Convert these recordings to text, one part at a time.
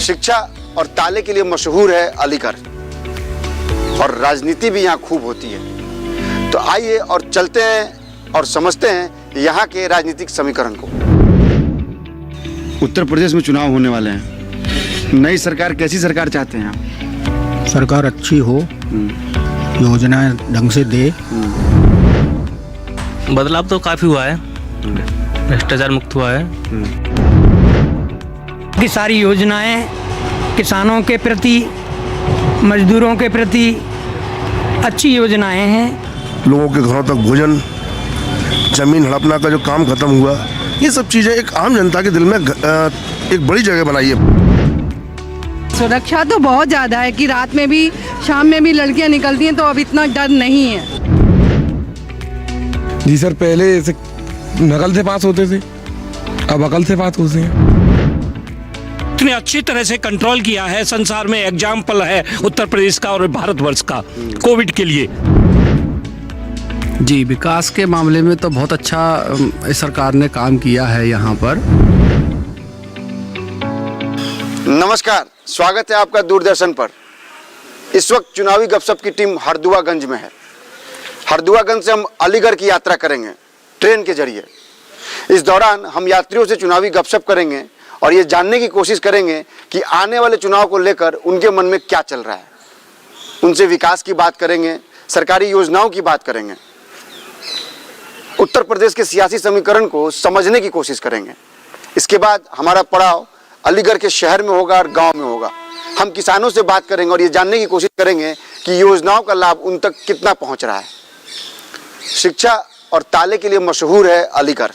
शिक्षा और ताले के लिए मशहूर है अलीगढ़ और राजनीति भी यहाँ खूब होती है। तो आइए और चलते हैं और समझते हैं यहाँ के राजनीतिक समीकरण को। उत्तर प्रदेश में चुनाव होने वाले हैं। नई सरकार, कैसी सरकार चाहते हैं आप? सरकार अच्छी हो, योजनाएं ढंग से दे। बदलाव तो काफ़ी हुआ है, भ्रष्टाचार मुक्त हुआ है। की सारी योजनाएं किसानों के प्रति, मजदूरों के प्रति अच्छी योजनाएं हैं। लोगों के घरों तक भोजन, जमीन हड़पना का जो काम खत्म हुआ, ये सब चीज़ें एक आम जनता के दिल में एक बड़ी जगह बनाई है। सुरक्षा तो बहुत ज़्यादा है कि रात में भी शाम में भी लड़कियां निकलती हैं, तो अब इतना डर नहीं है। जी सर, पहले ऐसे नकल से पास होते थे, अब अकल से पास होते हैं। इतने अच्छी तरह से कंट्रोल किया है, संसार में एग्जाम्पल है उत्तर प्रदेश का और भारतवर्ष का कोविड के लिए। जी, विकास के मामले में तो बहुत अच्छा इस सरकार ने काम किया है यहाँ पर। नमस्कार, स्वागत है आपका दूरदर्शन पर। इस वक्त चुनावी गपशप की टीम हरदुआगंज में है। हरदुआगंज से हम अलीगढ़ की यात्रा करेंगे ट्रेन के जरिए। इस दौरान हम यात्रियों से चुनावी गपशप करेंगे और ये जानने की कोशिश करेंगे कि आने वाले चुनाव को लेकर उनके मन में क्या चल रहा है। उनसे विकास की बात करेंगे, सरकारी योजनाओं की बात करेंगे, उत्तर प्रदेश के सियासी समीकरण को समझने की कोशिश करेंगे। इसके बाद हमारा पड़ाव अलीगढ़ के शहर में होगा और गांव में होगा। हम किसानों से बात करेंगे और ये जानने की कोशिश करेंगे कि योजनाओं का लाभ उन तक कितना पहुंच रहा है। शिक्षा और ताले के लिए मशहूर है अलीगढ़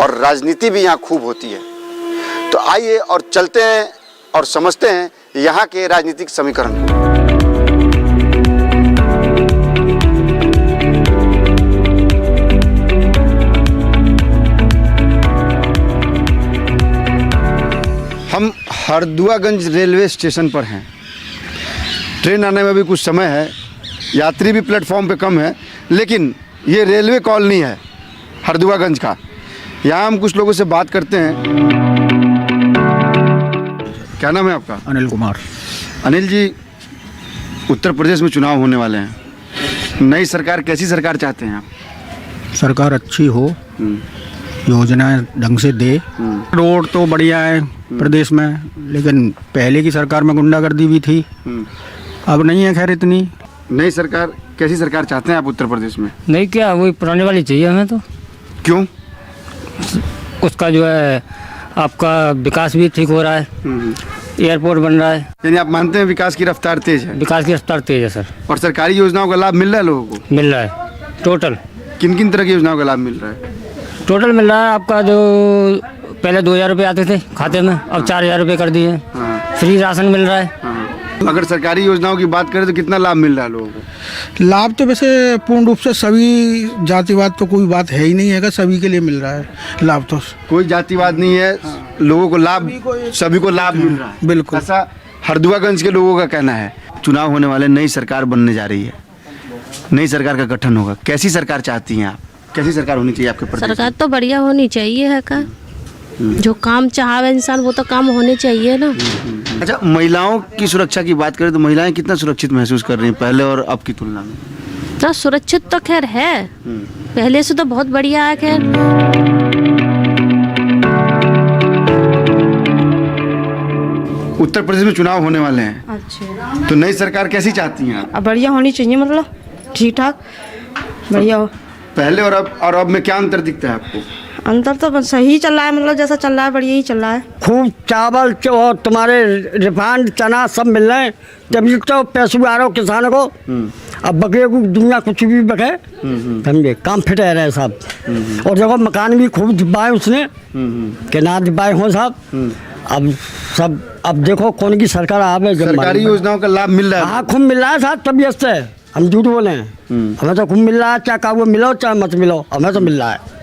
और राजनीति भी यहाँ खूब होती है। तो आइए और चलते हैं और समझते हैं यहाँ के राजनीतिक समीकरण को। हम हरदुआगंज रेलवे स्टेशन पर हैं। ट्रेन आने में भी कुछ समय है, यात्री भी प्लेटफॉर्म पे कम है, लेकिन ये रेलवे कॉलोनी है हरदुआगंज का। यहाँ हम कुछ लोगों से बात करते हैं। क्या नाम है आपका? अनिल कुमार। अनिल जी, उत्तर प्रदेश में चुनाव होने वाले हैं। नई सरकार, कैसी सरकार चाहते हैं आप? सरकार अच्छी हो, योजनाएं ढंग से दे। रोड तो बढ़िया है प्रदेश में, लेकिन पहले की सरकार में गुंडागर्दी भी थी, अब नहीं है खैर इतनी। नई सरकार, कैसी सरकार चाहते हैं आप उत्तर प्रदेश में? नहीं, क्या वही पुराने वाली चाहिए हमें तो। क्यों? उसका जो है आपका विकास भी ठीक हो रहा है, एयरपोर्ट बन रहा है। यानी आप मानते हैं विकास की रफ्तार तेज है? विकास की रफ्तार तेज है सर। और सरकारी योजनाओं का लाभ मिल रहा है लोगों को? मिल रहा है टोटल। किन किन तरह की योजनाओं का लाभ मिल रहा है? टोटल मिल रहा है आपका, जो पहले 2000 रुपये आते थे खाते में, अब 4000 रुपये कर दिए। फ्री राशन मिल रहा है। तो अगर सरकारी योजनाओं की बात करें तो कितना लाभ मिल रहा है लोगों को? लाभ तो वैसे पूर्ण रूप से सभी जातिवाद तो कोई बात है ही नहीं है, सभी के लिए मिल रहा है लाभ। तो कोई जातिवाद नहीं है, लोगों को लाभ, सभी को लाभ मिल रहा है। बिल्कुल, ऐसा हरदुआगंज के लोगों का कहना है। चुनाव होने वाले, नई सरकार बनने जा रही है, नई सरकार का गठन होगा। कैसी सरकार चाहती हैं आप? कैसी सरकार होनी चाहिए आपके प्रदेश? सरकार तो बढ़िया होनी चाहिए है का, जो काम चाहे इंसान वो तो काम होने चाहिए ना। अच्छा, महिलाओं की सुरक्षा की बात करें तो महिलाएं कितना सुरक्षित महसूस कर रही हैं पहले और अब की तुलना में? तो सुरक्षित तो खैर है, पहले से तो बहुत बढ़िया है खैर। उत्तर प्रदेश में चुनाव होने वाले हैं। अच्छा, तो नई सरकार कैसी चाहती हैं आप? बढ़िया होनी चाहिए, मतलब ठीक ठाक बढ़िया हो। पहले और अब में क्या अंतर दिखता है आपको? अंतर तो सही चल रहा है, मतलब जैसा चल रहा है बढ़िया ही चल रहा है। खूब चावल और तुम्हारे रिफाइंड चना सब मिल रहे हैं, तभी तो पैसे आ रहे हो किसानों को। अब बके को दुनिया कुछ भी बके, समझे, काम फिट रह रहे साहब। और देखो मकान भी खूब दिवाए उसने, के ना दिवाए हो साहब। अब सब, अब देखो कौन की सरकार आवे, सरकारी योजनाओं का लाभ मिल रहा है? हाँ, खूब मिल रहा है साहब, तबीयत से हम झूठ बोले हैं। हमें तो खूब मिल रहा है, चाहे कागज मिलो चाहे मत मिलो, हमें तो मिल रहा है।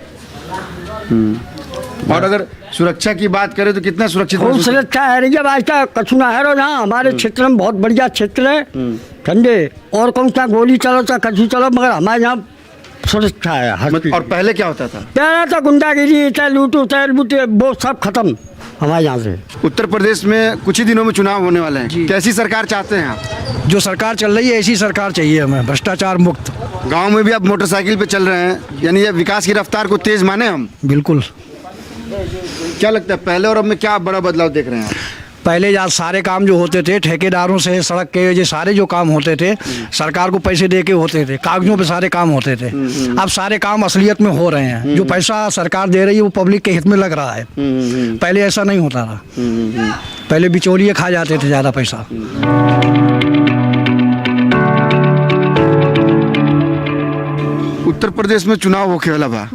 और अगर सुरक्षा की बात करें तो कितना सुरक्षित? खूब सुरक्षा है रही है भाई, कछुना है रो जहाँ हमारे क्षेत्र में बहुत बढ़िया क्षेत्र है, समझे। और कौन सा गोली चलो चाहे कछु चलो, मगर हमारे यहाँ सुरक्षा है हर चीज़। और पहले क्या होता था? पहले तो गुंडागिरी, चाहे लूटू चाहे लूटे, वो सब खत्म। हमारे यहाँ से। उत्तर प्रदेश में कुछ ही दिनों में चुनाव होने वाले हैं, कैसी सरकार चाहते हैं आप? जो सरकार चल रही है ऐसी सरकार चाहिए हमें, भ्रष्टाचार मुक्त। गांव में भी आप मोटरसाइकिल पे चल रहे हैं, यानी ये विकास की रफ्तार को तेज माने हम? बिल्कुल। क्या लगता है पहले और अब में क्या बड़ा बदलाव देख रहे हैं आप? पहले जहाँ सारे काम जो होते थे ठेकेदारों से, सड़क के ये सारे जो काम होते थे सरकार को पैसे दे के होते थे, कागजों पे सारे काम होते थे। अब सारे काम असलियत में हो रहे हैं। जो पैसा सरकार दे रही है वो पब्लिक के हित में लग रहा है। पहले ऐसा नहीं होता था। पहले बिचौलिए खा जाते थे ज़्यादा पैसा। उत्तर प्रदेश में चुनाव होके वाला बा,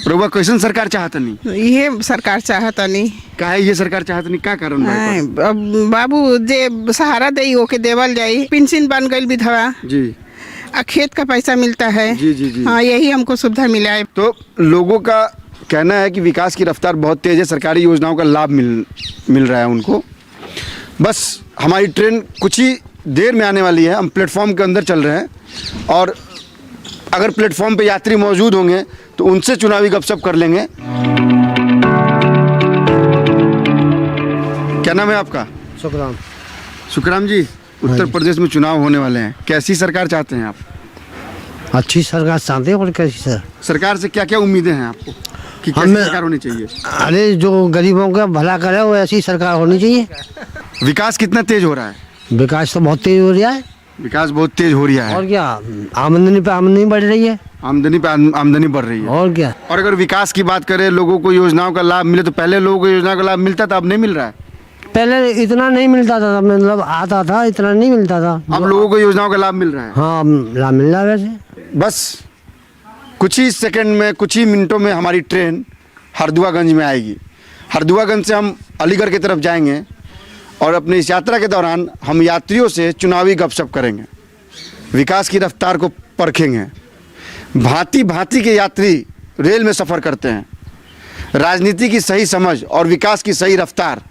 रउआ कैसन सरकार चाहता नहीं? ये सरकार चाहता नहीं। काहे ये सरकार चाहता नहीं, का कारण बा एकर? बाबू जे सहारा दे ओके देवल जाई, पेंशन बन गई विधवा, जी खेत का पैसा मिलता है। जी जी जी। हाँ, यही हमको सुविधा मिला है। तो लोगों का कहना है कि विकास की रफ्तार बहुत तेज है, सरकारी योजनाओं का लाभ मिल रहा है उनको। बस हमारी ट्रेन कुछ ही देर में आने वाली है, हम प्लेटफॉर्म के अंदर चल रहे हैं और अगर प्लेटफॉर्म पे यात्री मौजूद होंगे तो उनसे चुनावी गपशप कर लेंगे। क्या नाम है आपका? शुक्रान। सुखराम जी, उत्तर प्रदेश में चुनाव होने वाले हैं, कैसी सरकार चाहते हैं आप? अच्छी सरकार चाहते हैं। और कैसी सर? सरकार से क्या क्या उम्मीदें हैं आपको कि कैसी सरकार होनी चाहिए? अरे जो गरीबों का भला करे वो ऐसी सरकार होनी चाहिए। विकास कितना तेज हो रहा है? विकास तो बहुत तेज हो रहा है। विकास बहुत तेज हो रहा है। और क्या, आमदनी पे आमदनी बढ़ रही है। आमदनी पे आमदनी बढ़ रही है। और क्या। और अगर विकास की बात करें, लोगों को योजनाओं का लाभ मिले, तो पहले लोगों को योजनाओं का लाभ मिलता था, अब नहीं मिल रहा है। पहले इतना नहीं मिलता था, मतलब आता था, इतना नहीं मिलता था। अब लोगों को योजनाओं का लाभ मिल रहा है। हाँ, लाभ मिल रहा है वैसे। बस कुछ ही सेकंड में, कुछ ही मिनटों में हमारी ट्रेन हरदुआगंज में आएगी। हरदुआगंज से हम अलीगढ़ की तरफ जाएंगे और अपनी इस यात्रा के दौरान हम यात्रियों से चुनावी गपशप करेंगे, विकास की रफ्तार को परखेंगे। भांति भांति के यात्री रेल में सफ़र करते हैं। राजनीति की सही समझ और विकास की सही रफ्तार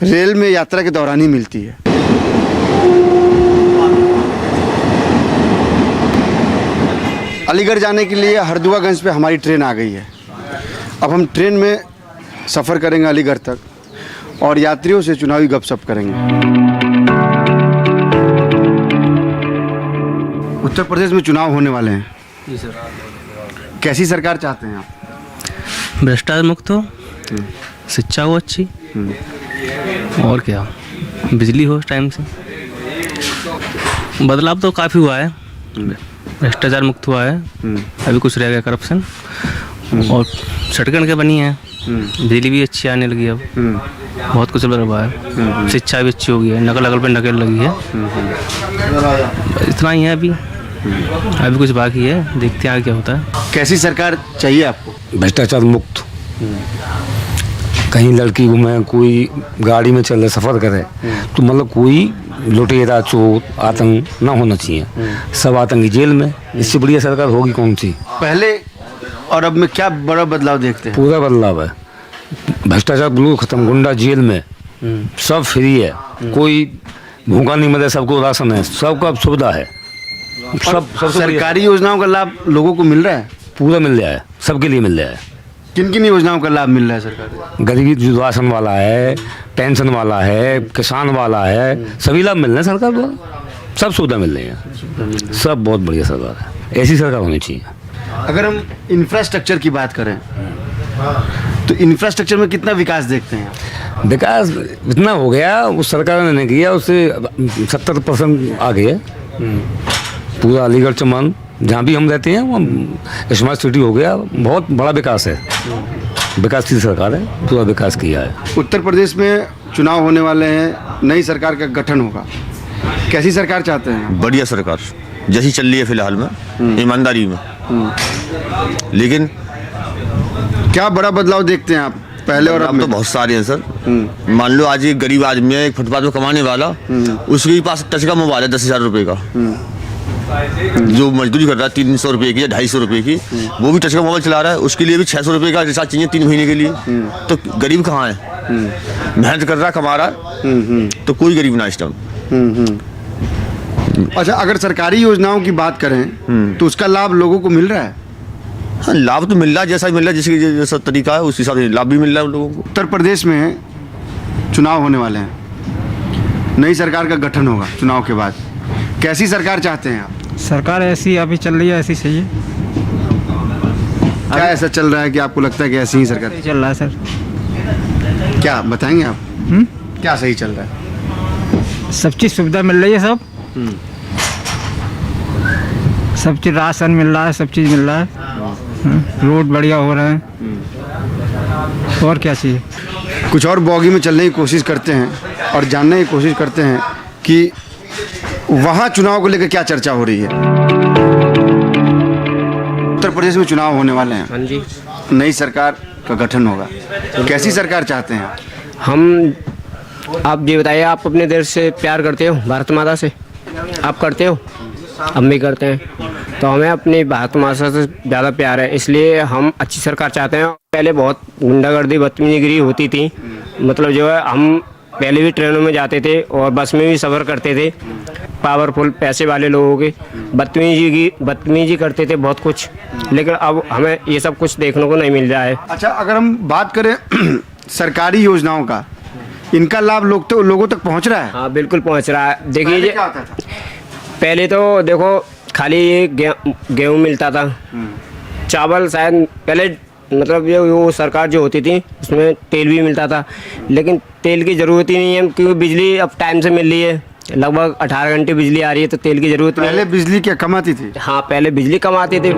रेल में यात्रा के दौरान ही मिलती है। अलीगढ़ जाने के लिए हरदुआगंज पे हमारी ट्रेन आ गई है। अब हम ट्रेन में सफ़र करेंगे अलीगढ़ तक और यात्रियों से चुनावी गपशप करेंगे। उत्तर प्रदेश में चुनाव होने वाले हैं जी सर। कैसी सरकार चाहते हैं आप? भ्रष्टाचार मुक्त हो, शिक्षा हो अच्छी, और क्या, बिजली हो टाइम से। बदलाव तो काफ़ी हुआ है, भ्रष्टाचार मुक्त हुआ है, अभी कुछ रह गया करप्शन, और सड़कें के बनी है, बिजली भी अच्छी आने लगी है, अब बहुत कुछ बदल हुआ है, शिक्षा भी अच्छी हो गई है, नकल पे नकल लगी है। इतना ही है अभी कुछ बाकी है, देखते हैं आगे क्या होता है। कैसी सरकार चाहिए आपको? भ्रष्टाचार मुक्त। कहीं लड़की घूमे, कोई गाड़ी में चले, सफ़र करे, तो मतलब कोई लुटेरा, चोर, आतंक ना होना चाहिए। सब आतंकी जेल में। इससे बढ़िया सरकार होगी कौन सी? पहले और अब में क्या बड़ा बदलाव देखते हैं? पूरा बदलाव है। भ्रष्टाचार बिल्कुल खत्म, गुंडा जेल में, सब फ्री है, कोई भूखा नहीं मरे, सबको राशन है, सबका सुविधा है। सब सरकारी योजनाओं का लाभ लोगों को मिल रहा है? पूरा मिल रहा है, सबके लिए मिल रहा है। किन किन योजनाओं का लाभ मिल रहा है सरकार? गरीबी जो राशन वाला है, पेंशन वाला है, किसान वाला है, सभी लाभ मिल रहे हैं सरकार द्वारा, सब सुविधा मिल रही है, सब बहुत बढ़िया सरकार है। ऐसी सरकार होनी चाहिए। अगर हम इंफ्रास्ट्रक्चर की बात करें तो इंफ्रास्ट्रक्चर में कितना विकास देखते हैं? विकास इतना हो गया, उस सरकार ने नहीं किया, उससे 70% आ गया। पूरा अलीगढ़ चमन जहाँ भी हम रहते हैं वहाँ स्मार्ट सिटी हो गया, बहुत बड़ा विकास है। विकास की सरकार है, पूरा विकास किया है। उत्तर प्रदेश में चुनाव होने वाले हैं, नई सरकार का गठन होगा, कैसी सरकार चाहते हैं? बढ़िया सरकार जैसी चल रही है फिलहाल में, ईमानदारी में। लेकिन क्या बड़ा बदलाव देखते हैं आप पहले और अब में? तो बहुत सारे हैं सर। मान लो आज एक गरीब आदमी है, एक फुटपाथ पर कमाने वाला, उसके पास टच का मोबाइल है 10,000 रुपये का, जो मजदूरी कर रहा है 300 रुपये की या 250 रुपये की, वो भी टच का मोबाइल चला रहा है, उसके लिए भी 600 रुपये का रिचार्ज चाहिए 3 महीने के लिए। तो गरीब कहाँ है? मेहनत कर रहा है, कमा रहा है, तो कोई गरीब ना इस टाइम। अच्छा, अगर सरकारी योजनाओं की बात करें तो उसका लाभ लोगों को मिल रहा है? हाँ, लाभ तो मिल रहा है, जैसा मिल रहा है, जैसा तरीका है उस हिसाब से लाभ भी मिल रहा है उन लोगों को। उत्तर प्रदेश में चुनाव होने वाले हैं, नई सरकार का गठन होगा चुनाव के बाद। कैसी सरकार चाहते हैं आप? सरकार ऐसी अभी चल रही है, ऐसी सही है। क्या ऐसा चल रहा है कि आपको लगता है कि ऐसी ही सरकार चल रहा है सर। क्या बताएंगे आप? क्या सही चल रहा है? सब चीज़ सुविधा मिल रही है, सब चीज़ राशन मिल रहा है, सब चीज़ मिल रहा है, रोड बढ़िया हो रहे हैं, और क्या चाहिए। कुछ और बॉगी में चलने की कोशिश करते हैं और जानने की कोशिश करते हैं कि वहाँ चुनाव को लेकर क्या चर्चा हो रही है। उत्तर प्रदेश में चुनाव होने वाले हैं। हाँ जी। नई सरकार का गठन होगा, कैसी सरकार चाहते हैं आप? हम आप ये बताइए, आप अपने देश से प्यार करते हो, भारत माता से? आप करते हो? हम भी करते हैं। तो हमें अपनी भारत माता से ज़्यादा प्यार है, इसलिए हम अच्छी सरकार चाहते हैं। पहले बहुत गुंडागर्दी बदतमीजी होती थी, मतलब जो है हम पहले भी ट्रेनों में जाते थे और बस में भी सफ़र करते थे, पावरफुल पैसे वाले लोगों के बदतमीजी करते थे बहुत कुछ, लेकिन अब हमें ये सब कुछ देखने को नहीं मिल रहा है। अच्छा, अगर हम बात करें सरकारी योजनाओं का, इनका लाभ लोगों तक पहुंच रहा है? हाँ बिल्कुल पहुंच रहा है। देखिए क्या होता था? पहले तो देखो खाली ये गेहूँ मिलता था, चावल शायद पहले, मतलब ये वो सरकार जो होती थी उसमें तेल भी मिलता था, लेकिन तेल की ज़रूरत ही नहीं है क्योंकि बिजली अब टाइम से मिल रही है, लगभग 18 घंटे बिजली आ रही है, तो तेल की ज़रूरत नहीं है। पहले बिजली क्या कम आती थी? हाँ पहले बिजली कम आती थी।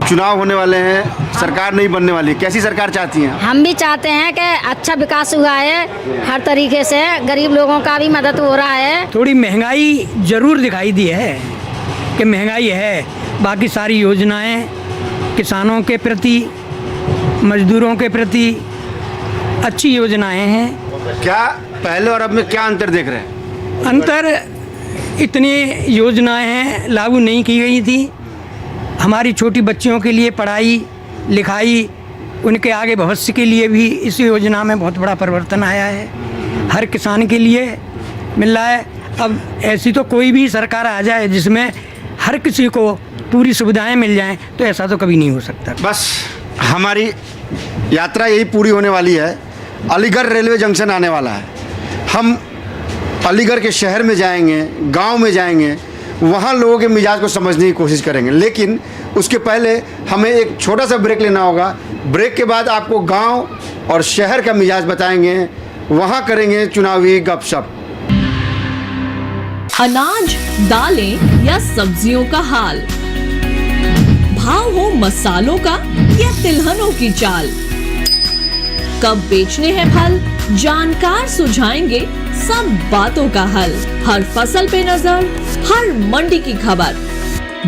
चुनाव होने वाले हैं, सरकार नहीं बनने वाली, कैसी सरकार चाहती हैं? हम भी चाहते हैं कि अच्छा विकास हुआ है, हर तरीके से गरीब लोगों का भी मदद हो रहा है। थोड़ी महंगाई ज़रूर दिखाई दी है कि महंगाई है, बाकी सारी योजनाएं किसानों के प्रति, मजदूरों के प्रति अच्छी योजनाएं हैं। क्या पहले और अब में क्या अंतर देख रहे हैं? अंतर, इतनी योजनाएं हैं लागू नहीं की गई थी। हमारी छोटी बच्चियों के लिए पढ़ाई लिखाई, उनके आगे भविष्य के लिए भी इस योजना में बहुत बड़ा परिवर्तन आया है, हर किसान के लिए मिल रहा है। अब ऐसी तो कोई भी सरकार आ जाए जिसमें हर किसी को पूरी सुविधाएं मिल जाएं, तो ऐसा तो कभी नहीं हो सकता। बस हमारी यात्रा यही पूरी होने वाली है। अलीगढ़ रेलवे जंक्शन आने वाला है, हम अलीगढ़ के शहर में जाएंगे, गांव में जाएंगे, वहाँ लोगों के मिजाज को समझने की कोशिश करेंगे, लेकिन उसके पहले हमें एक छोटा सा ब्रेक लेना होगा। ब्रेक के बाद आपको गांव और शहर का मिजाज बताएंगे, वहाँ करेंगे चुनावी गपशप। अनाज, दालें या सब्जियों का हाल, भाव हो मसालों का या तिलहनों की चाल, कब बेचने हैं फल, जानकार सुझाएंगे सब बातों का हल। हर फसल पे नजर, हर मंडी की खबर।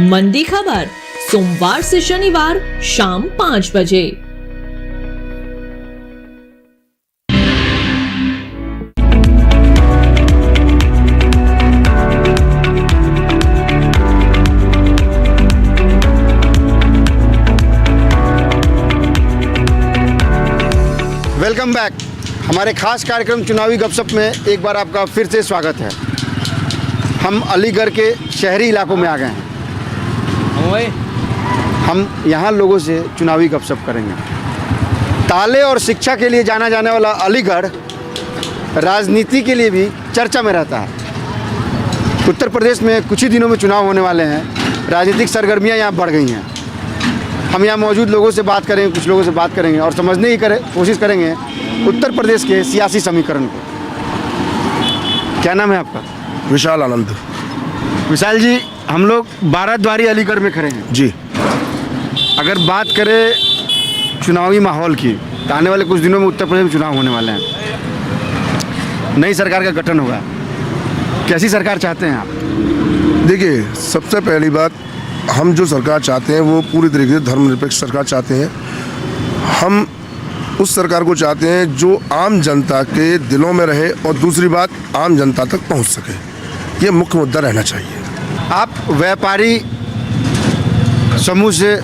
मंडी खबर सोमवार से शनिवार शाम 5 बजे। Welcome back. हमारे खास कार्यक्रम चुनावी गपशप में एक बार आपका फिर से स्वागत है। हम अलीगढ़ के शहरी इलाकों में आ गए हैं। हम यहाँ लोगों से चुनावी गपशप करेंगे। ताले और शिक्षा के लिए जाना जाने वाला अलीगढ़ राजनीति के लिए भी चर्चा में रहता है। उत्तर प्रदेश में कुछ ही दिनों में चुनाव होने वाले हैं, राजनीतिक सरगर्मियाँ यहाँ बढ़ गई हैं। हम यहाँ मौजूद लोगों से बात करेंगे, कुछ लोगों से बात करेंगे और समझने की कोशिश करेंगे उत्तर प्रदेश के सियासी समीकरण को। क्या नाम है आपका? विशाल आनंद। विशाल जी, हम लोग बाराद्वारी अलीगढ़ में खड़े हैं जी। अगर बात करें चुनावी माहौल की, तो आने वाले कुछ दिनों में उत्तर प्रदेश में चुनाव होने वाले हैं, नई सरकार का गठन होगा। कैसी सरकार चाहते हैं आप? देखिए, सबसे पहली बात, हम जो सरकार चाहते हैं वो पूरी तरीके से धर्मनिरपेक्ष सरकार चाहते हैं। हम उस सरकार को चाहते हैं जो आम जनता के दिलों में रहे और दूसरी बात आम जनता तक पहुंच सके। ये मुख्य मुद्दा रहना चाहिए। आप व्यापारी समूह से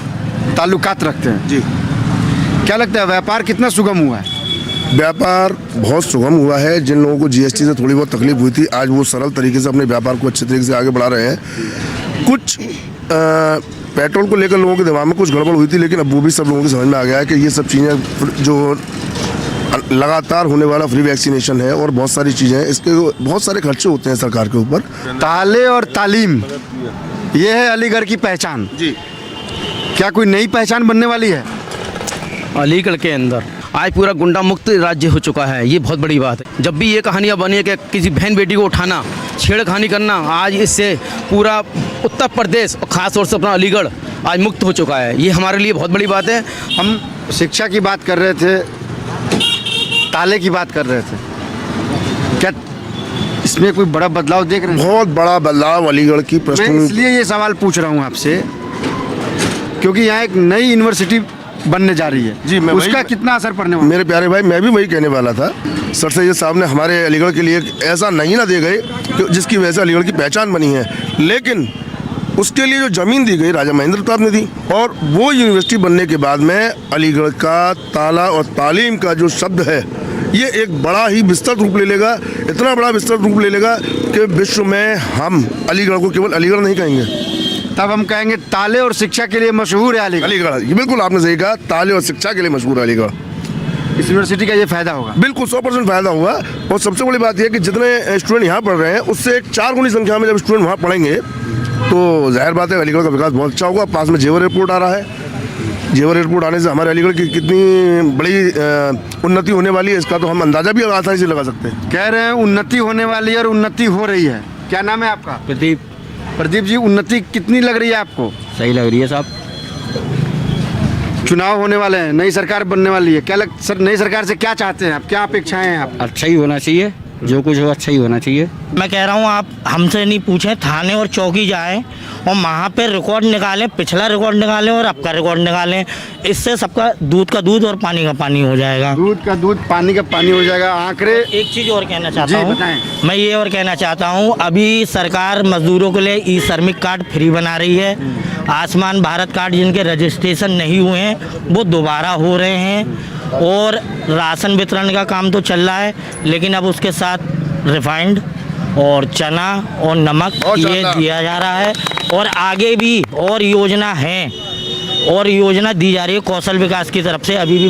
ताल्लुकात रखते हैं जी। क्या लगता है व्यापार कितना सुगम हुआ है? व्यापार बहुत सुगम हुआ है। जिन लोगों को जीएसटी से थोड़ी बहुत तकलीफ हुई थी, आज वो सरल तरीके से अपने व्यापार को अच्छे तरीके से आगे बढ़ा रहे हैं। कुछ पेट्रोल को लेकर लोगों के दिमाग में कुछ गड़बड़ हुई थी, लेकिन अब वो भी सब लोगों को समझ में आ गया है कि ये सब चीज़ें जो लगातार होने वाला फ्री वैक्सीनेशन है और बहुत सारी चीज़ें हैं, इसके बहुत सारे खर्चे होते हैं सरकार के ऊपर। ताले और तालीम, ये है अलीगढ़ की पहचान जी। क्या कोई नई पहचान बनने वाली है? अलीगढ़ के अंदर आज पूरा गुंडा मुक्त राज्य हो चुका है, ये बहुत बड़ी बात है। जब भी ये कहानियाँ बनी है कि किसी बहन बेटी को उठाना, छेड़खानी करना, आज इससे पूरा उत्तर प्रदेश और ख़ास तौर से अपना अलीगढ़ आज मुक्त हो चुका है। ये हमारे लिए बहुत बड़ी बात है। हम शिक्षा की बात कर रहे थे, ताले की बात कर रहे थे, क्या इसमें कोई बड़ा बदलाव देख रहे हैं? बहुत बड़ा बदलाव अलीगढ़ की मैं प्रश्न इसलिए ये सवाल पूछ रहा हूँ आपसे क्योंकि यहाँ एक नई यूनिवर्सिटी बनने जा रही है जी। मैं उसका कितना असर पड़ने वाला? मेरे प्यारे भाई, मैं भी वही कहने वाला था। सर सैयद साहब ने हमारे अलीगढ़ के लिए एक ऐसा नगीना दे गए कि जिसकी वजह से अलीगढ़ की पहचान बनी है, लेकिन उसके लिए जो ज़मीन दी गई राजा महेंद्र प्रताप ने दी, और वो यूनिवर्सिटी बनने के बाद में अलीगढ़ का ताला और तालीम का जो शब्द है ये एक बड़ा ही विस्तृत रूप ले लेगा, इतना बड़ा विस्तृत रूप ले लेगा कि विश्व में हम अलीगढ़ को केवल अलीगढ़ नहीं कहेंगे, तब हम कहेंगे ताले और शिक्षा के लिए मशहूर है अलीगढ़। ये बिल्कुल आपने सही कहा, ताले और शिक्षा के लिए मशहूर है अलीगढ़। इस यूनिवर्सिटी का ये फायदा होगा? बिल्कुल 100% फायदा होगा। और सबसे बड़ी बात यह है कि जितने स्टूडेंट यहाँ पढ़ रहे हैं उससे 4 गुनी संख्या में जब स्टूडेंट वहाँ पढ़ेंगे तो जाहिर बात है अलीगढ़ का विकास बहुत अच्छा होगा। पास में जेवर एयरपोर्ट आ रहा है, जेवर एयरपोर्ट आने से हमारे अलीगढ़ की कितनी बड़ी उन्नति होने वाली है, इसका तो हम अंदाजा भी आसानी से लगा सकते हैं। कह रहे हैं उन्नति होने वाली है और उन्नति हो रही है। क्या नाम है आपका? प्रदीप। प्रदीप जी, उन्नति कितनी लग रही है आपको? सही लग रही है साहब। चुनाव होने वाले हैं, नई सरकार बनने वाली है, क्या सर नई सरकार से क्या चाहते हैं आप, क्या अपेक्षाएं हैं आप? अच्छा ही होना चाहिए, जो कुछ हो अच्छा ही होना चाहिए। मैं कह रहा हूँ आप हमसे नहीं पूछें, थाने और चौकी जाएं और वहाँ पे रिकॉर्ड निकालें, पिछला रिकॉर्ड निकालें और अब का रिकॉर्ड निकालें। इससे सबका दूध का दूध और पानी का पानी हो जाएगा। दूध का दूध, पानी का पानी हो जाएगा। आंकड़े। एक चीज़ और कहना चाहता जी, हूँ, बताएं। मैं ये और कहना चाहता हूँ, अभी सरकार मजदूरों के लिए ई श्रमिक कार्ड फ्री बना रही है। आयुष्मान भारत कार्ड जिनके रजिस्ट्रेशन नहीं हुए हैं वो दोबारा हो रहे हैं, और राशन वितरण का काम तो चल रहा है, लेकिन अब उसके साथ रिफाइंड और चना और नमक ये दिया जा रहा है। और आगे भी और योजना है और योजना दी जा रही है कौशल विकास की तरफ से। अभी भी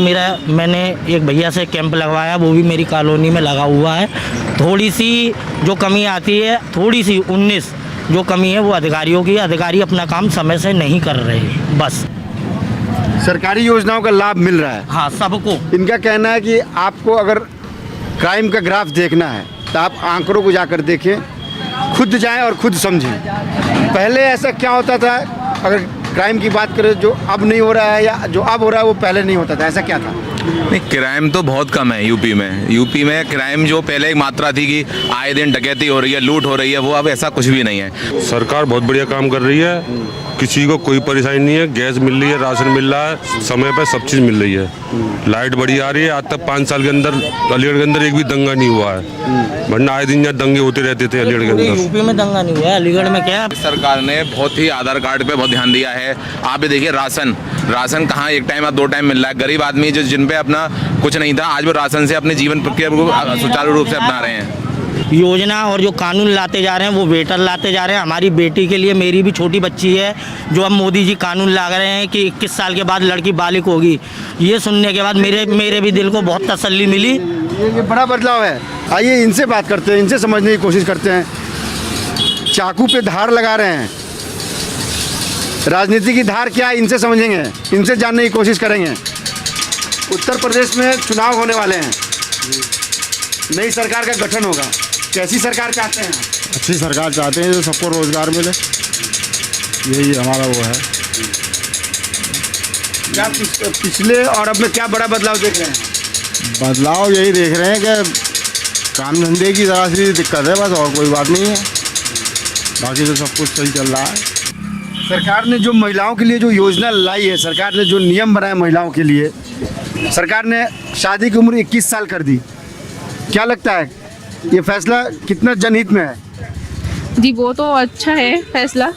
मैंने एक भैया से कैंप लगवाया, वो भी मेरी कॉलोनी में लगा हुआ है। थोड़ी सी जो कमी आती है, थोड़ी सी 19 जो कमी है वो अधिकारियों की, अधिकारी अपना काम समय से नहीं कर रहे, बस। सरकारी योजनाओं का लाभ मिल रहा है हाँ सबको। इनका कहना है कि आपको अगर क्राइम का ग्राफ देखना है तो आप आंकड़ों को जाकर देखें, खुद जाएं और खुद समझें। पहले ऐसा क्या होता था, अगर क्राइम की बात करें, जो अब नहीं हो रहा है या जो अब हो रहा है वो पहले नहीं होता था, ऐसा क्या था? नहीं, क्राइम तो बहुत कम है यूपी में। यूपी में क्राइम जो पहले एक मात्रा थी कि आए दिन डकैती हो रही है, लूट हो रही है, वो अब ऐसा कुछ भी नहीं है। सरकार बहुत बढ़िया काम कर रही है, किसी को कोई परेशानी नहीं है। गैस मिल रही है, राशन मिल रहा है, समय पर सब चीज़ मिल रही है, लाइट बढ़िया आ रही है। आज तक 5 साल के अंदर अलीगढ़ के अंदर एक भी दंगा नहीं हुआ है, वरना आए दिन यहाँ दंगे होते रहते थे अलीगढ़ के अंदर। यूपी में दंगा नहीं हुआ है, अलीगढ़ में क्या? सरकार ने बहुत ही आधार कार्ड पे बहुत ध्यान दिया है। आप भी देखिए, राशन कहाँ एक टाइम या 2 टाइम मिल रहा है। गरीब आदमी जो जिन पे अपना कुछ नहीं था, आज वो राशन से अपने जीवन प्रक्रिया को सुचारू रूप से अपना रहे हैं। योजना और जो कानून लाते जा रहे हैं वो वेटर लाते जा रहे हैं। हमारी बेटी के लिए, मेरी भी छोटी बच्ची है, जो अब मोदी जी कानून ला रहे हैं कि 21 साल के बाद लड़की बालिग होगी। ये सुनने के बाद मेरे भी दिल को बहुत तसल्ली मिली। ये बड़ा बदलाव है। आइए इनसे बात करते हैं, इनसे समझने की कोशिश करते हैं। चाकू पे धार लगा रहे हैं, राजनीति की धार क्या है इनसे समझेंगे, इनसे जानने की कोशिश करेंगे। उत्तर प्रदेश में चुनाव होने वाले हैं, नई सरकार का गठन होगा। कैसी सरकार चाहते हैं? अच्छी सरकार चाहते हैं जो सबको रोजगार मिले, यही हमारा वो है। क्या पिछले और अब में क्या बड़ा बदलाव देख रहे हैं? बदलाव यही देख रहे हैं कि काम धंधे की ज़रा सी दिक्कत है, बस, और कोई बात नहीं है। बाकी तो सब कुछ सही चल रहा है। सरकार ने जो महिलाओं के लिए जो योजना लाई है, सरकार ने जो नियम बनाए महिलाओं के लिए, सरकार ने शादी की उम्र 21 साल कर दी। क्या लगता है ये फैसला कितना जनहित में है? जी वो तो अच्छा है फैसला।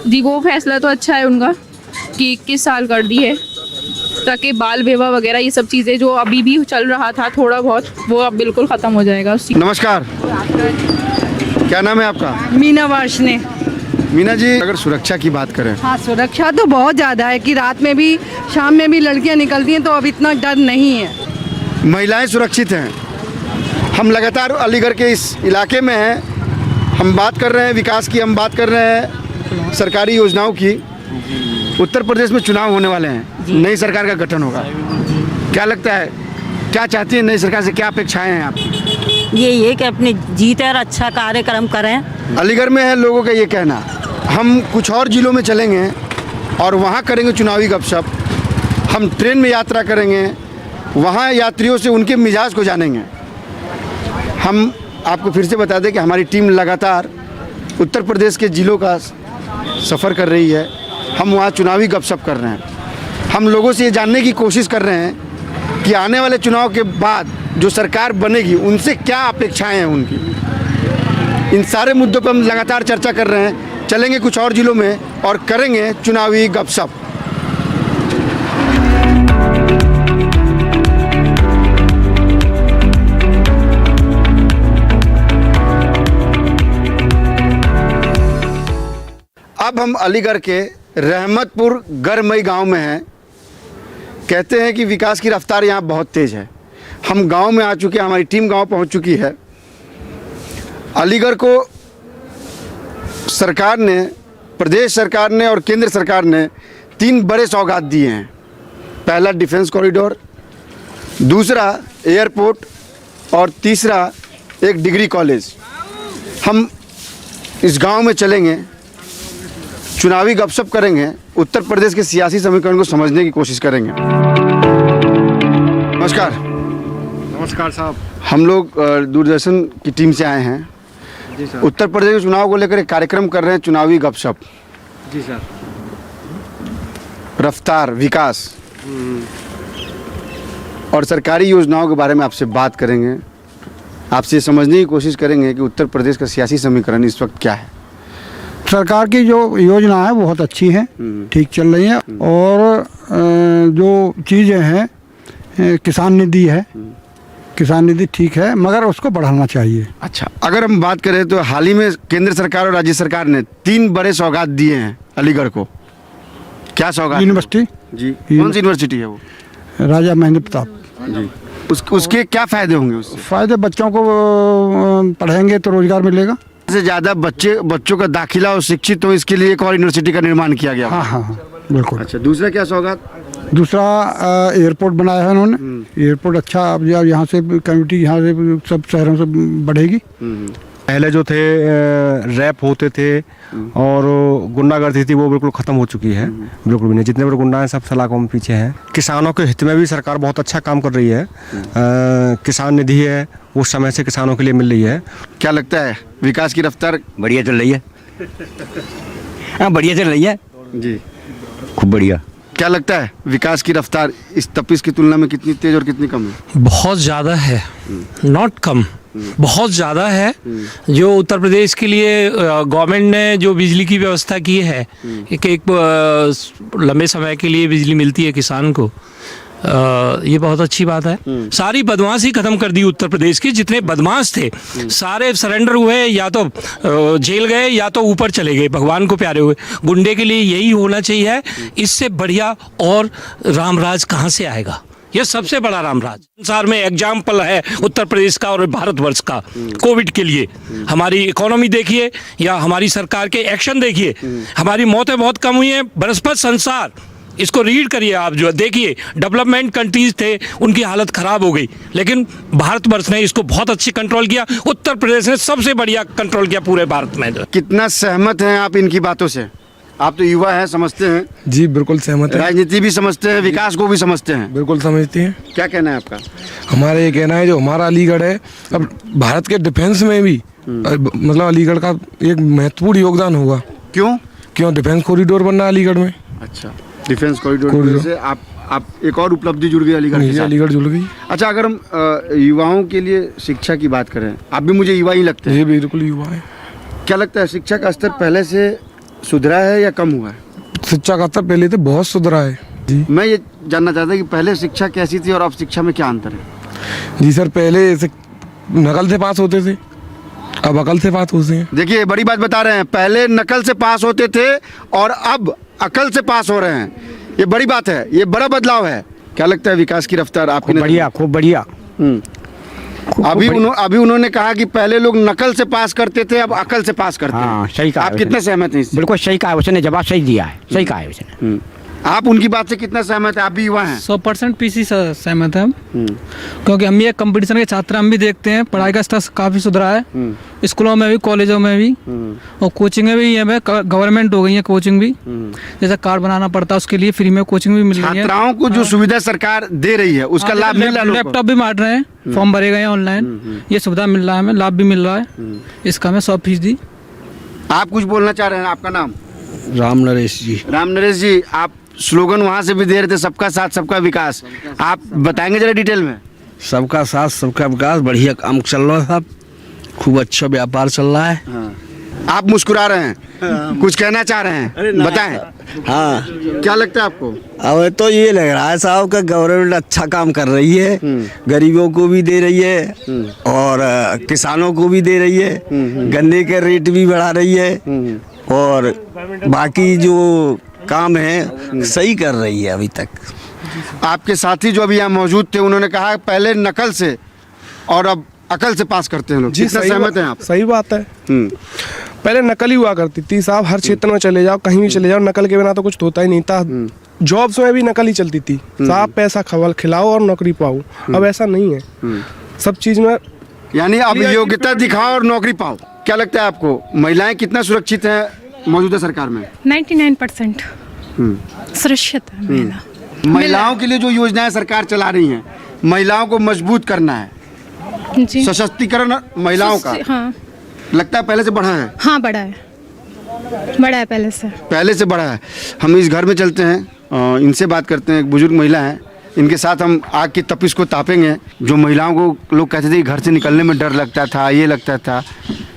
जी वो फैसला तो अच्छा है उनका कि 21 साल कर दी है, ताकि बाल विवाह वगैरह ये सब चीज़ें जो अभी भी चल रहा था थोड़ा बहुत, वो अब बिल्कुल ख़त्म हो जाएगा। नमस्कार, क्या नाम है आपका? मीना वार्ष्णे। मीना जी, अगर सुरक्षा की बात करें, हाँ, सुरक्षा तो बहुत ज़्यादा है कि रात में भी शाम में भी लड़कियां निकलती हैं तो अब इतना डर नहीं है। महिलाएं सुरक्षित हैं। हम लगातार अलीगढ़ के इस इलाके में हैं। हम बात कर रहे हैं विकास की, हम बात कर रहे हैं सरकारी योजनाओं की। उत्तर प्रदेश में चुनाव होने वाले हैं, नई सरकार का गठन होगा। क्या लगता है, क्या चाहती है नई सरकार से, क्या अपेक्षाएं हैं आपकी? ये कि अपनी जीते और अच्छा कार्यक्रम करें। अलीगढ़ में है लोगों का ये कहना। हम कुछ और जिलों में चलेंगे और वहाँ करेंगे चुनावी गपशप। हम ट्रेन में यात्रा करेंगे, वहाँ यात्रियों से उनके मिजाज को जानेंगे। हम आपको फिर से बता दें कि हमारी टीम लगातार उत्तर प्रदेश के जिलों का सफ़र कर रही है। हम वहाँ चुनावी गपशप कर रहे हैं। हम लोगों से ये जानने की कोशिश कर रहे हैं कि आने वाले चुनाव के बाद जो सरकार बनेगी उनसे क्या अपेक्षाएं हैं उनकी। इन सारे मुद्दों पर हम लगातार चर्चा कर रहे हैं। चलेंगे कुछ और जिलों में और करेंगे चुनावी गपशप। अब हम अलीगढ़ के रहमतपुर गरमई गांव में हैं। कहते हैं कि विकास की रफ्तार यहाँ बहुत तेज़ है। हम गांव में आ चुके हैं, हमारी टीम गांव पहुँच चुकी है। अलीगढ़ को सरकार ने, प्रदेश सरकार ने और केंद्र सरकार ने 3 बड़े सौगात दिए हैं। पहला डिफेंस कॉरिडोर, दूसरा एयरपोर्ट और तीसरा एक डिग्री कॉलेज। हम इस गांव में चलेंगे, चुनावी गपशप करेंगे, उत्तर प्रदेश के सियासी समीकरण को समझने की कोशिश करेंगे। नमस्कार। नमस्कार साहब। हम लोग दूरदर्शन की टीम से आए हैं। जी सर। उत्तर प्रदेश के चुनाव को लेकर एक कार्यक्रम कर रहे हैं, चुनावी गपशप। जी सर। रफ्तार, विकास और सरकारी योजनाओं के बारे में आपसे बात करेंगे। आपसे समझने की कोशिश करेंगे कि उत्तर प्रदेश का सियासी समीकरण इस वक्त क्या है। सरकार की जो योजना है बहुत अच्छी है, ठीक चल रही है। और जो चीज़ें हैं, किसान निधि है, किसान निधि ठीक है, मगर उसको बढ़ाना चाहिए। अच्छा, अगर हम बात करें तो हाल ही में केंद्र सरकार और राज्य सरकार ने 3 बड़े सौगात दिए हैं अलीगढ़ को। क्या सौगात? यूनिवर्सिटी। जी, कौन सी यूनिवर्सिटी है वो? राजा महेंद्र प्रताप जी। उसके क्या फ़ायदे होंगे उससे? फ़ायदे, बच्चों को पढ़ेंगे तो रोज़गार मिलेगा। से ज़्यादा बच्चों का दाखिला और शिक्षित हो, इसके लिए एक और यूनिवर्सिटी का निर्माण किया गया। हाँ हाँ हाँ, बिल्कुल। अच्छा, दूसरा क्या सौगात? दूसरा एयरपोर्ट बनाया है उन्होंने। एयरपोर्ट अच्छा, अब यहाँ से कम्युनिटी यहाँ से सब शहरों से बढ़ेगी। पहले जो थे रैप होते थे और गुंडागर्दी थी, वो बिल्कुल ख़त्म हो चुकी है। बिल्कुल भी नहीं, जितने बड़े गुंडा हैं सब सलाखों में पीछे हैं। किसानों के हित में भी सरकार बहुत अच्छा काम कर रही है। किसान निधि है, वो समय से किसानों के लिए मिल रही है। क्या लगता है, विकास की रफ्तार बढ़िया चल रही है? हाँ, बढ़िया चल रही है जी, खूब बढ़िया। क्या लगता है विकास की रफ्तार इस 23 की तुलना में कितनी तेज और कितनी कम है? बहुत ज़्यादा है, नॉट कम, बहुत ज़्यादा है। जो उत्तर प्रदेश के लिए गवर्नमेंट ने जो बिजली की व्यवस्था की है, एक लंबे समय के लिए बिजली मिलती है किसान को, ये बहुत अच्छी बात है। सारी बदमाशी खत्म कर दी उत्तर प्रदेश की। जितने बदमाश थे सारे सरेंडर हुए, या तो जेल गए या तो ऊपर चले गए, भगवान को प्यारे हुए। गुंडे के लिए यही होना चाहिए। इससे बढ़िया और रामराज कहाँ से आएगा? ये सबसे बड़ा रामराज संसार में एग्जाम्पल है उत्तर प्रदेश का और भारतवर्ष का। कोविड के लिए हमारी इकोनॉमी देखिए या हमारी सरकार के एक्शन देखिए। हमारी मौतें बहुत कम हुई हैं। बृहस्पति संसार, इसको रीड करिए आप, जो देखिए डेवलपमेंट कंट्रीज थे उनकी हालत ख़राब हो गई, लेकिन भारतवर्ष ने इसको बहुत अच्छी कंट्रोल किया। उत्तर प्रदेश ने सबसे बढ़िया कंट्रोल किया पूरे भारत में। कितना सहमत हैं आप इनकी बातों से? आप तो युवा हैं, समझते हैं। जी बिल्कुल सहमत है। राजनीति भी समझते हैं, विकास को भी समझते हैं। बिल्कुल समझती हैं। क्या कहना है आपका? हमारा ये कहना है, जो हमारा अलीगढ़ है, अब भारत के डिफेंस में भी मतलब अलीगढ़ का एक महत्वपूर्ण योगदान होगा। क्यों? डिफेंस कॉरिडोर बनना है अलीगढ़ में। अच्छा, डिफेंस कॉरिडोर से आप एक और उपलब्धि जुड़ गई अलीगढ़ के साथ। अलीगढ़ जुड़ गई। अच्छा, अगर हम युवाओं के लिए शिक्षा की बात करें, आप भी मुझे युवा ही लगते हैं। ये बिल्कुल युवा है। क्या लगता है, शिक्षा का स्तर पहले से सुधरा है या कम हुआ है? शिक्षा का स्तर पहले तो बहुत सुधरा है जी। मैं ये जानना चाहता कि पहले शिक्षा कैसी थी और अब शिक्षा में क्या अंतर है? जी सर, पहले नकल से पास होते थे, अब अकल से पास होते हैं। देखिए बड़ी बात बता रहे हैं, पहले नकल से पास होते थे और अब अकल से पास हो रहे हैं। ये बड़ी बात है, ये बड़ा बदलाव है। क्या लगता है विकास की रफ्तार आपकी? बढ़िया, खूब बढ़िया। अभी उन्होंने कहा कि पहले लोग नकल से पास करते थे, अब अकल से पास करते हैं। सही कहा। आप कितने सहमत हैं इससे? बिल्कुल सही कहा, उसने जवाब सही दिया है, सही कहा है उसने। आप उनकी बात से कितना सहमत है? आप भी युवा हैं। 100% पीसी सहमत है हम, क्योंकि हम भी एक कंपटीशन के छात्र, हम भी देखते हैं पढ़ाई का स्तर काफ़ी सुधरा है, स्कूलों में भी, कॉलेजों में भी, और कोचिंग में भी ये गवर्नमेंट हो गई है कोचिंग भी। जैसे कार्ड बनाना पड़ता है उसके लिए फ्री में कोचिंग भी मिल रही है। छात्राओं को जो सुविधा सरकार दे रही है उसका लाभ मिल रहा है। लैपटॉप भी बांट रहे हैं, फॉर्म भरे गए हैं ऑनलाइन, ये सुविधा मिल रहा है हमें, लाभ भी मिल रहा है इसका हमें 100%। आप कुछ बोलना चाह रहे हैं? आपका नाम? राम नरेश जी। राम नरेश जी, आप स्लोगन वहाँ से भी दे रहे थे, सबका साथ सबका विकास, आप बताएंगे जरा डिटेल में? सबका साथ सबका विकास, बढ़िया काम चल रहा है साहब, खूब अच्छा व्यापार चल रहा है। आप मुस्कुरा रहे हैं, कुछ कहना चाह रहे हैं, बताएं। हाँ, क्या लगता है आपको? अब तो ये लग रहा है साहब का गवर्नमेंट अच्छा काम कर रही है, गरीबों को भी दे रही है और किसानों को भी दे रही है, गन्ने के रेट भी बढ़ा रही है और बाकी जो काम है सही कर रही है अभी तक। आपके साथी जो अभी यहाँ मौजूद थे उन्होंने कहा पहले नकल से और अब अकल से पास करते हैं लोग। जी, कितना सहमत हैं आप? सही बात है। पहले नकल ही हुआ करती थी साहब, हर क्षेत्र में चले जाओ, कहीं भी चले जाओ, नकल के बिना तो कुछ होता ही नहीं था। जॉब्स में भी नकल ही चलती थी साहब, पैसा खिलाओ और नौकरी पाओ। अब ऐसा नहीं है, सब चीज में यानी अब योग्यता दिखाओ और नौकरी पाओ। क्या लगता है आपको महिलाएं कितना सुरक्षित है मौजूदा सरकार में? 99% सुरक्षित है। महिलाओं के लिए जो योजनाएं सरकार चला रही हैं, महिलाओं को मजबूत करना है, जी, सशक्तिकरण महिलाओं का, हाँ लगता है पहले से बढ़ा है? हाँ, बड़ा है पहले से बढ़ा है। हम इस घर में चलते हैं, इनसे बात करते हैं। एक बुजुर्ग महिला है, इनके साथ हम आग की तपिश को तापेंगे। जो महिलाओं को लोग कहते थे कि घर से निकलने में डर लगता था, ये लगता था,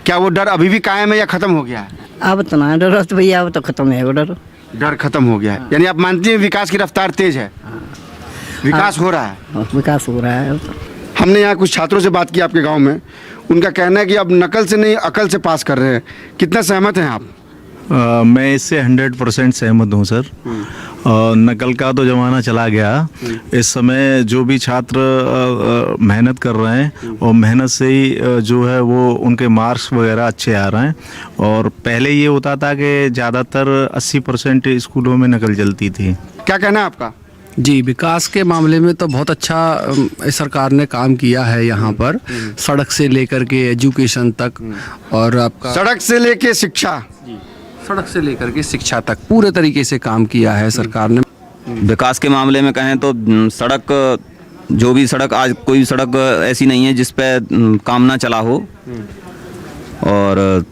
क्या वो डर अभी भी कायम है या खत्म हो गया है? अब तो ना डर तो भैया, अब तो खत्म है वो डर खत्म हो गया है। यानी आप मानते हैं विकास की रफ्तार तेज है, विकास हो रहा है? विकास हो रहा है। हमने यहाँ कुछ छात्रों से बात की आपके गांव में, उनका कहना है कि अब नकल से नहीं अकल से पास कर रहे हैं। कितना सहमत हैं आप? मैं इससे 100% सहमत हूँ सर। नकल का तो ज़माना चला गया। इस समय जो भी छात्र मेहनत कर रहे हैं और मेहनत से ही जो है वो उनके मार्क्स वगैरह अच्छे आ रहे हैं। और पहले ये होता था कि ज़्यादातर 80% स्कूलों में नकल चलती थी। क्या कहना है आपका? जी, विकास के मामले में तो बहुत अच्छा सरकार ने काम किया है यहाँ पर, सड़क से लेकर के एजुकेशन तक, और आपका सड़क से लेके शिक्षा, सड़क से लेकर के शिक्षा तक पूरे तरीके से काम किया है सरकार ने। विकास के मामले में कहें तो सड़क, जो भी सड़क, आज कोई सड़क ऐसी नहीं है जिस पे काम ना चला हो। और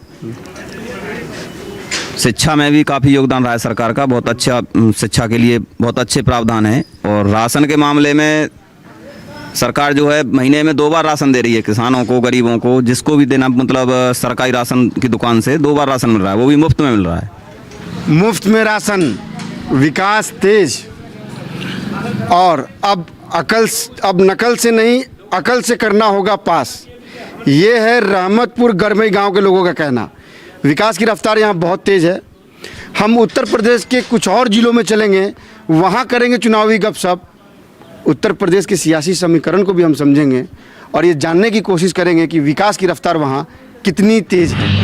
शिक्षा में भी काफ़ी योगदान रहा है सरकार का, बहुत अच्छा, शिक्षा के लिए बहुत अच्छे प्रावधान हैं। और राशन के मामले में सरकार जो है महीने में 2 बार राशन दे रही है किसानों को, गरीबों को, जिसको भी देना, मतलब सरकारी राशन की दुकान से 2 बार राशन मिल रहा है, वो भी मुफ्त में मिल रहा है। मुफ्त में राशन, विकास तेज, और अब नकल से नहीं अकल से करना होगा पास। ये है रहमतपुर गरमई गांव के लोगों का कहना। विकास की रफ्तार यहाँ बहुत तेज़ है। हम उत्तर प्रदेश के कुछ और ज़िलों में चलेंगे, वहाँ करेंगे चुनावी गपशप, उत्तर प्रदेश के सियासी समीकरण को भी हम समझेंगे और ये जानने की कोशिश करेंगे कि विकास की रफ्तार वहाँ कितनी तेज़ है।